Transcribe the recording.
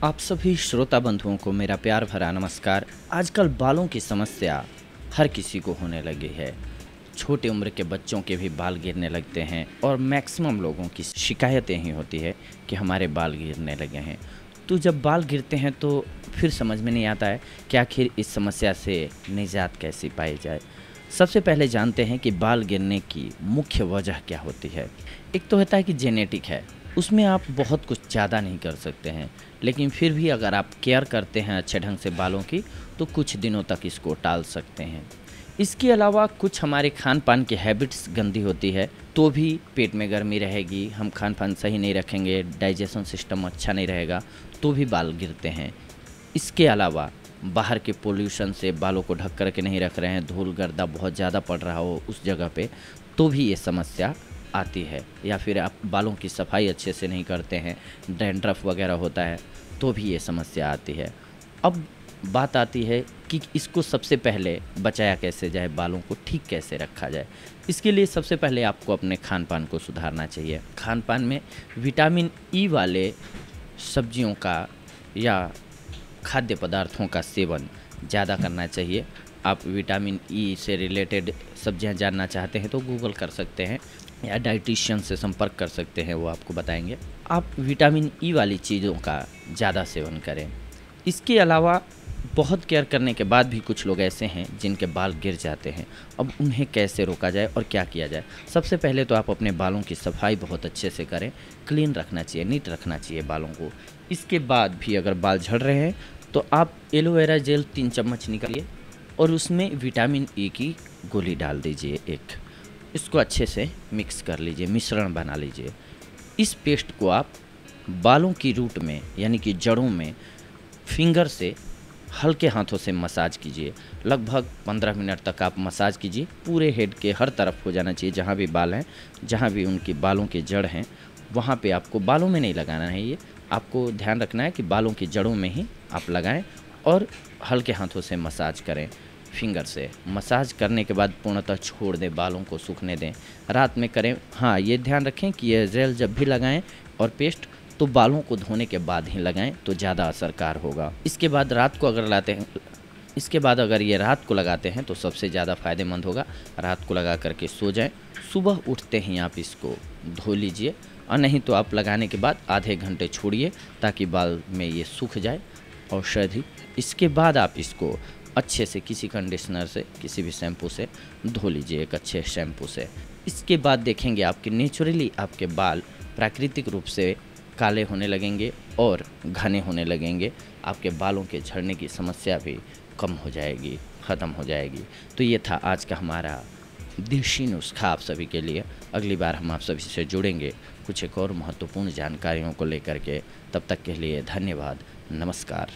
आप सभी श्रोता बंधुओं को मेरा प्यार भरा नमस्कार। आजकल बालों की समस्या हर किसी को होने लगी है। छोटी उम्र के बच्चों के भी बाल गिरने लगते हैं और मैक्सिमम लोगों की शिकायतें ही होती है कि हमारे बाल गिरने लगे हैं। तो जब बाल गिरते हैं तो फिर समझ में नहीं आता है कि आखिर इस समस्या से निजात कैसे पाई जाए। सबसे पहले जानते हैं कि बाल गिरने की मुख्य वजह क्या होती है। एक तो होता है कि जेनेटिक है, उसमें आप बहुत कुछ ज़्यादा नहीं कर सकते हैं, लेकिन फिर भी अगर आप केयर करते हैं अच्छे ढंग से बालों की तो कुछ दिनों तक इसको टाल सकते हैं। इसके अलावा कुछ हमारे खान पान की हैबिट्स गंदी होती है तो भी पेट में गर्मी रहेगी, हम खान पान सही नहीं रखेंगे, डाइजेशन सिस्टम अच्छा नहीं रहेगा तो भी बाल गिरते हैं। इसके अलावा बाहर के पोल्यूशन से बालों को ढक कर के नहीं रख रहे हैं, धूल गर्दा बहुत ज़्यादा पड़ रहा हो उस जगह पे तो भी ये समस्या आती है। या फिर आप बालों की सफाई अच्छे से नहीं करते हैं, डैंड्रफ वगैरह होता है तो भी ये समस्या आती है। अब बात आती है कि इसको सबसे पहले बचाया कैसे जाए, बालों को ठीक कैसे रखा जाए। इसके लिए सबसे पहले आपको अपने खान पान को सुधारना चाहिए। खान पान में विटामिन ई वाले सब्जियों का या खाद्य पदार्थों का सेवन ज़्यादा करना चाहिए। आप विटामिन ई से रिलेटेड सब्जियां जानना चाहते हैं तो गूगल कर सकते हैं या डाइटिशियन से संपर्क कर सकते हैं, वो आपको बताएंगे। आप विटामिन ई वाली चीज़ों का ज़्यादा सेवन करें। इसके अलावा बहुत केयर करने के बाद भी कुछ लोग ऐसे हैं जिनके बाल गिर जाते हैं। अब उन्हें कैसे रोका जाए और क्या किया जाए। सबसे पहले तो आप अपने बालों की सफाई बहुत अच्छे से करें, क्लीन रखना चाहिए, नीट रखना चाहिए बालों को। इसके बाद भी अगर बाल झड़ रहे हैं तो आप एलोवेरा जेल 3 चम्मच निकालिए और उसमें विटामिन ई की गोली डाल दीजिए एक। इसको अच्छे से मिक्स कर लीजिए, मिश्रण बना लीजिए। इस पेस्ट को आप बालों की रूट में यानी कि जड़ों में फिंगर से हल्के हाथों से मसाज कीजिए। लगभग 15 मिनट तक आप मसाज कीजिए। पूरे हेड के हर तरफ हो जाना चाहिए, जहाँ भी बाल हैं, जहाँ भी उनकी बालों के जड़ हैं वहाँ पे आपको बालों में नहीं लगाना है। ये आपको ध्यान रखना है कि बालों की जड़ों में ही आप लगाएं और हल्के हाथों से मसाज करें। फिंगर से मसाज करने के बाद पूर्णतः छोड़ दें, बालों को सूखने दें, रात में करें। हाँ, ये ध्यान रखें कि ये जेल जब भी लगाएं और पेस्ट तो बालों को धोने के बाद ही लगाएं तो ज़्यादा असरकार होगा। इसके बाद अगर ये रात को लगाते हैं तो सबसे ज़्यादा फ़ायदेमंद होगा। रात को लगा करके सो जाएं, सुबह उठते ही आप इसको धो लीजिए और नहीं तो आप लगाने के बाद आधे घंटे छोड़िए ताकि बाल में ये सूख जाए औषधि। इसके बाद आप इसको अच्छे से किसी कंडीशनर से, किसी भी शैम्पू से धो लीजिए, एक अच्छे शैम्पू से। इसके बाद देखेंगे आपके नेचुरली आपके बाल प्राकृतिक रूप से काले होने लगेंगे और घने होने लगेंगे। आपके बालों के झड़ने की समस्या भी कम हो जाएगी, ख़त्म हो जाएगी। तो ये था आज का हमारा देशी नुस्खा आप सभी के लिए। अगली बार हम आप सभी से जुड़ेंगे कुछ एक और महत्वपूर्ण जानकारियों को लेकर के। तब तक के लिए धन्यवाद, नमस्कार।